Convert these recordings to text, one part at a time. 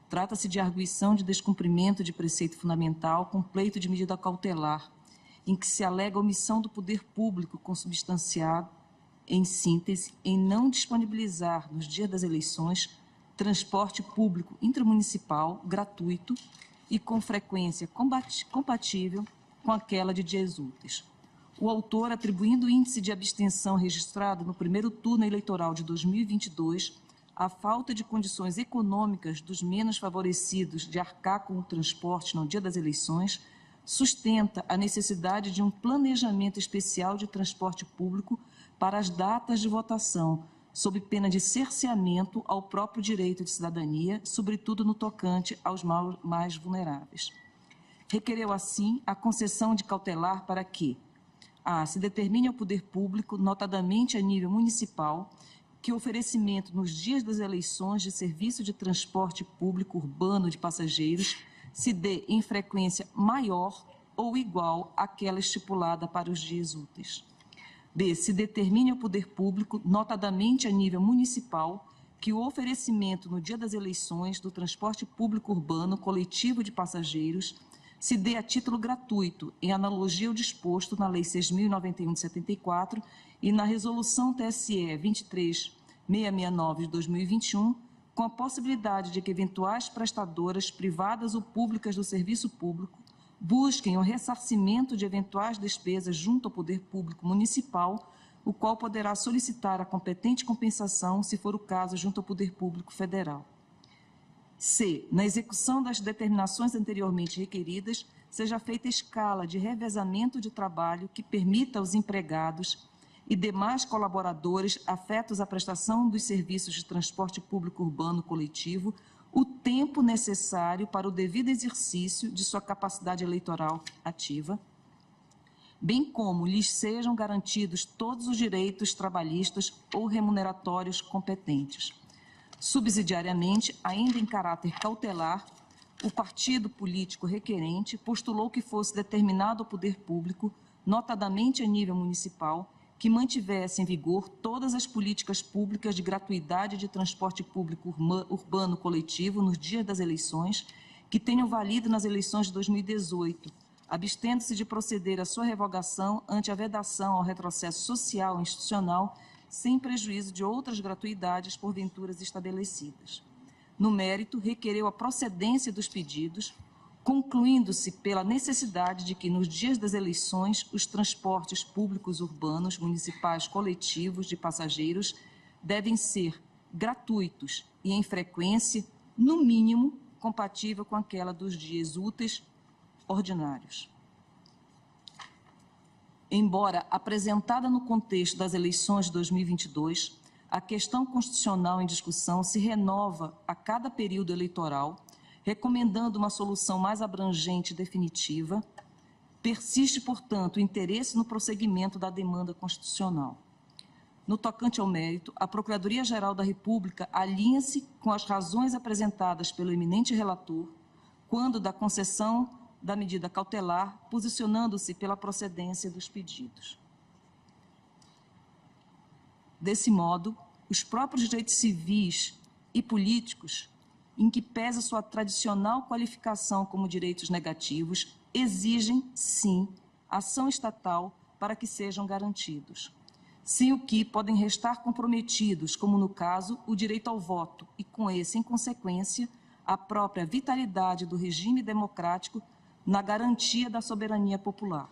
Trata-se de arguição de descumprimento de preceito fundamental com pleito de medida cautelar, em que se alega omissão do poder público consubstanciado, em síntese, em não disponibilizar, nos dias das eleições, transporte público intramunicipal gratuito e com frequência compatível com aquela de dias úteis. O autor, atribuindo o índice de abstenção registrado no primeiro turno eleitoral de 2022 à falta de condições econômicas dos menos favorecidos de arcar com o transporte no dia das eleições, sustenta a necessidade de um planejamento especial de transporte público para as datas de votação, sob pena de cerceamento ao próprio direito de cidadania, sobretudo no tocante aos mais vulneráveis. Requereu, assim, a concessão de cautelar para que se determine ao poder público, notadamente a nível municipal, que o oferecimento nos dias das eleições de serviço de transporte público urbano de passageiros se dê em frequência maior ou igual àquela estipulada para os dias úteis. B. Se determine ao poder público, notadamente a nível municipal, que o oferecimento no dia das eleições do transporte público urbano coletivo de passageiros se dê a título gratuito, em analogia ao disposto na Lei 6.091 de 74 e na Resolução TSE 23669 de 2021, com a possibilidade de que eventuais prestadoras privadas ou públicas do serviço público busquem o ressarcimento de eventuais despesas junto ao poder público municipal, o qual poderá solicitar a competente compensação, se for o caso, junto ao poder público federal. C. Na execução das determinações anteriormente requeridas, seja feita escala de revezamento de trabalho que permita aos empregados e demais colaboradores afetos à prestação dos serviços de transporte público urbano coletivo o tempo necessário para o devido exercício de sua capacidade eleitoral ativa, bem como lhes sejam garantidos todos os direitos trabalhistas ou remuneratórios competentes. Subsidiariamente, ainda em caráter cautelar, o partido político requerente postulou que fosse determinado ao poder público, notadamente a nível municipal, que mantivesse em vigor todas as políticas públicas de gratuidade de transporte público urbano coletivo nos dias das eleições, que tenham valido nas eleições de 2018, abstendo-se de proceder à sua revogação ante a vedação ao retrocesso social e institucional, sem prejuízo de outras gratuidades porventuras estabelecidas. No mérito, requereu a procedência dos pedidos, concluindo-se pela necessidade de que, nos dias das eleições, os transportes públicos urbanos municipais coletivos de passageiros devem ser gratuitos e em frequência, no mínimo, compatível com aquela dos dias úteis ordinários. Embora apresentada no contexto das eleições de 2022, a questão constitucional em discussão se renova a cada período eleitoral, recomendando uma solução mais abrangente e definitiva, persiste, portanto, o interesse no prosseguimento da demanda constitucional. No tocante ao mérito, a Procuradoria-Geral da República alinha-se com as razões apresentadas pelo eminente relator, quando da concessão da medida cautelar, posicionando-se pela procedência dos pedidos. Desse modo, os próprios direitos civis e políticos, em que pesa sua tradicional qualificação como direitos negativos, exigem, sim, ação estatal para que sejam garantidos. Sem o que podem restar comprometidos, como no caso, o direito ao voto e, com esse, em consequência, a própria vitalidade do regime democrático na garantia da soberania popular.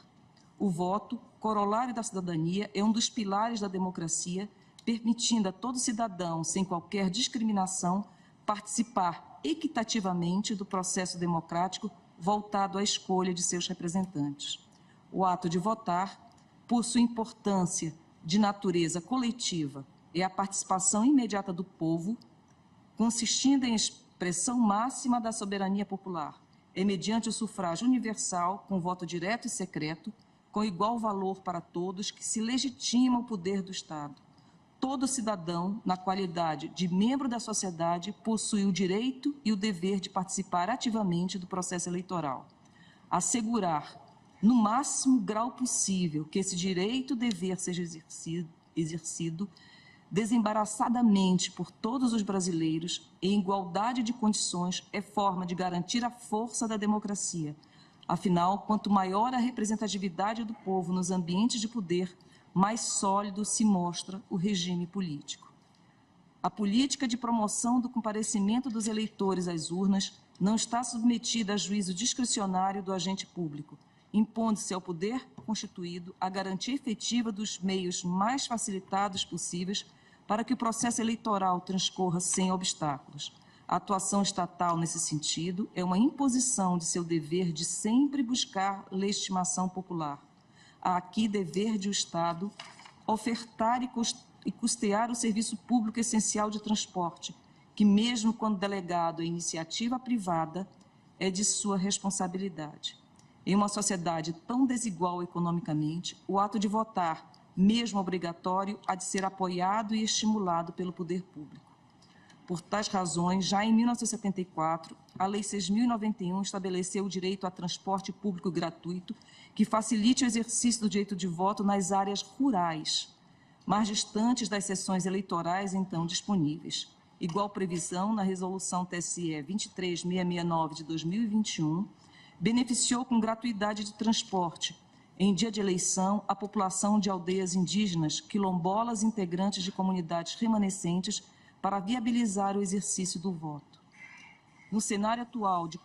O voto, corolário da cidadania, é um dos pilares da democracia, permitindo a todo cidadão, sem qualquer discriminação, participar equitativamente do processo democrático voltado à escolha de seus representantes. O ato de votar, por sua importância de natureza coletiva, é a participação imediata do povo, consistindo em expressão máxima da soberania popular. É mediante o sufrágio universal, com voto direto e secreto, com igual valor para todos, que se legitima o poder do Estado. Todo cidadão, na qualidade de membro da sociedade, possui o direito e o dever de participar ativamente do processo eleitoral. Assegurar, no máximo grau possível, que esse direito e dever seja exercido desembaraçadamente por todos os brasileiros, em igualdade de condições, é forma de garantir a força da democracia. Afinal, quanto maior a representatividade do povo nos ambientes de poder, mais sólido se mostra o regime político. A política de promoção do comparecimento dos eleitores às urnas não está submetida a juízo discricionário do agente público, impondo-se ao poder constituído a garantia efetiva dos meios mais facilitados possíveis para que o processo eleitoral transcorra sem obstáculos. A atuação estatal, nesse sentido, é uma imposição de seu dever de sempre buscar legitimação popular. Há aqui dever de o Estado ofertar e custear o serviço público essencial de transporte, que, mesmo quando delegado à iniciativa privada, é de sua responsabilidade. Em uma sociedade tão desigual economicamente, o ato de votar, mesmo obrigatório, há de ser apoiado e estimulado pelo poder público. Por tais razões, já em 1974, a Lei 6.091 estabeleceu o direito a transporte público gratuito que facilite o exercício do direito de voto nas áreas rurais, mais distantes das sessões eleitorais então disponíveis. Igual previsão na Resolução TSE 23669 de 2021, beneficiou com gratuidade de transporte, em dia de eleição, a população de aldeias indígenas, quilombolas integrantes de comunidades remanescentes, para viabilizar o exercício do voto. No cenário atual de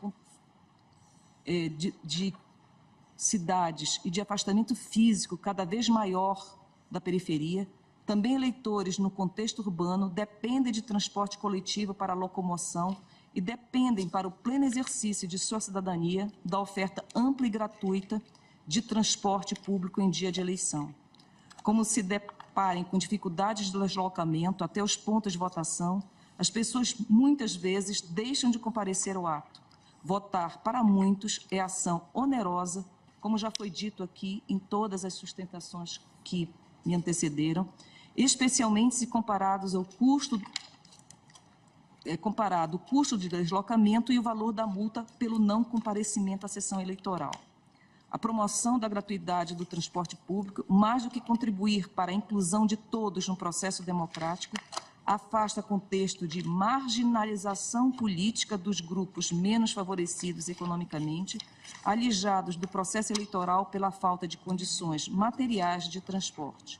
cidades e de afastamento físico cada vez maior da periferia, também eleitores no contexto urbano dependem de transporte coletivo para a locomoção e dependem para o pleno exercício de sua cidadania da oferta ampla e gratuita de transporte público em dia de eleição. Como se deparem com dificuldades de deslocamento até os pontos de votação, as pessoas muitas vezes deixam de comparecer ao ato. Votar, para muitos, é ação onerosa, como já foi dito aqui em todas as sustentações que me antecederam, especialmente se comparados ao custo comparado o custo de deslocamento e o valor da multa pelo não comparecimento à sessão eleitoral. A promoção da gratuidade do transporte público, mais do que contribuir para a inclusão de todos no processo democrático, afasta contexto de marginalização política dos grupos menos favorecidos economicamente, alijados do processo eleitoral pela falta de condições materiais de transporte.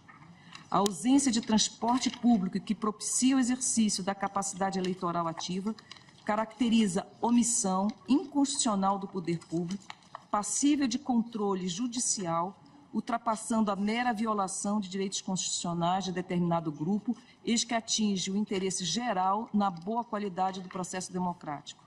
A ausência de transporte público que propicia o exercício da capacidade eleitoral ativa caracteriza omissão inconstitucional do poder público, passível de controle judicial, ultrapassando a mera violação de direitos constitucionais de determinado grupo, eis que atinge o interesse geral na boa qualidade do processo democrático.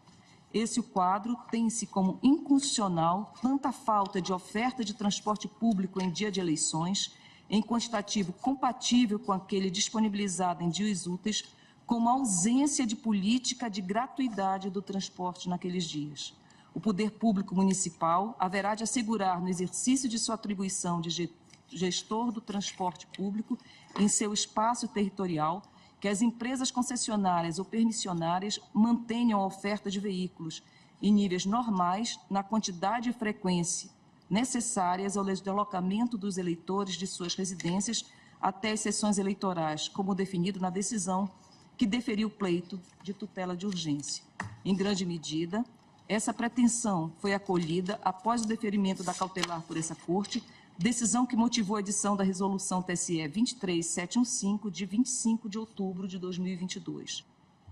Esse quadro tem-se como inconstitucional tanta falta de oferta de transporte público em dia de eleições, em quantitativo compatível com aquele disponibilizado em dias úteis, como a ausência de política de gratuidade do transporte naqueles dias. O poder público municipal haverá de assegurar, no exercício de sua atribuição de gestor do transporte público em seu espaço territorial, que as empresas concessionárias ou permissionárias mantenham a oferta de veículos em níveis normais, na quantidade e frequência necessárias ao deslocamento dos eleitores de suas residências até as sessões eleitorais, como definido na decisão que deferiu o pleito de tutela de urgência. Em grande medida, essa pretensão foi acolhida após o deferimento da cautelar por essa Corte, decisão que motivou a edição da Resolução TSE 23715, de 25 de outubro de 2022.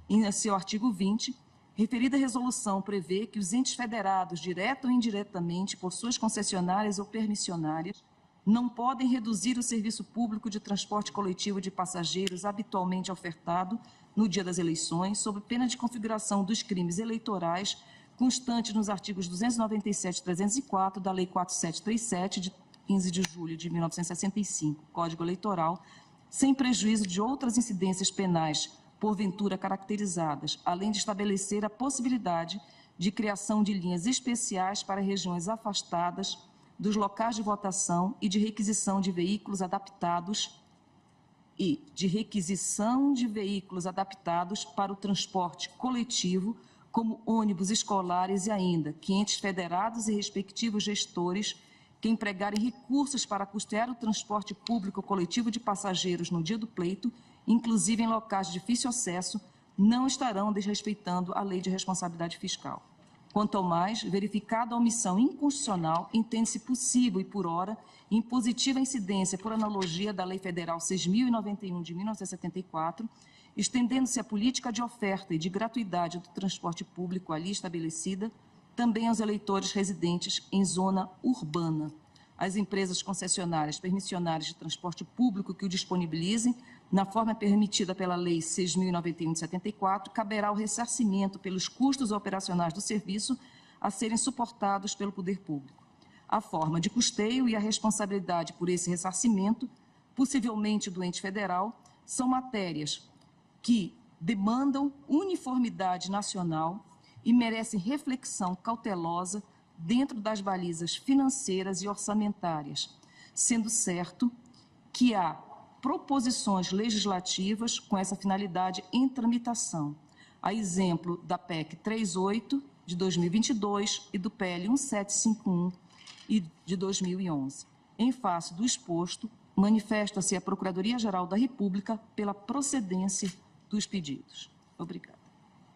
Em seu artigo 20, referida resolução prevê que os entes federados, direta ou indiretamente, por suas concessionárias ou permissionárias, não podem reduzir o serviço público de transporte coletivo de passageiros habitualmente ofertado no dia das eleições, sob pena de configuração dos crimes eleitorais constante nos artigos 297 e 304 da Lei 4737, de 15 de julho de 1965, Código Eleitoral, sem prejuízo de outras incidências penais porventura caracterizadas, além de estabelecer a possibilidade de criação de linhas especiais para regiões afastadas dos locais de votação e de requisição de veículos adaptados para o transporte coletivo, como ônibus escolares e ainda que entes federados e respectivos gestores que empregarem recursos para custear o transporte público coletivo de passageiros no dia do pleito, inclusive em locais de difícil acesso, não estarão desrespeitando a Lei de Responsabilidade Fiscal. Quanto ao mais, verificada a omissão inconstitucional, entende-se possível e, por hora, em positiva incidência por analogia da Lei Federal 6.091 de 1974, estendendo-se a política de oferta e de gratuidade do transporte público ali estabelecida, também aos eleitores residentes em zona urbana. As empresas concessionárias permissionárias de transporte público que o disponibilizem, na forma permitida pela Lei 6.091 de 74, caberá o ressarcimento pelos custos operacionais do serviço a serem suportados pelo poder público. A forma de custeio e a responsabilidade por esse ressarcimento, possivelmente do ente federal, são matérias que demandam uniformidade nacional e merecem reflexão cautelosa dentro das balizas financeiras e orçamentárias, sendo certo que há proposições legislativas com essa finalidade em tramitação, a exemplo da PEC 38 de 2022 e do PL 1751 de 2011. Em face do exposto, manifesta-se a Procuradoria-Geral da República pela procedência dos pedidos. Obrigada.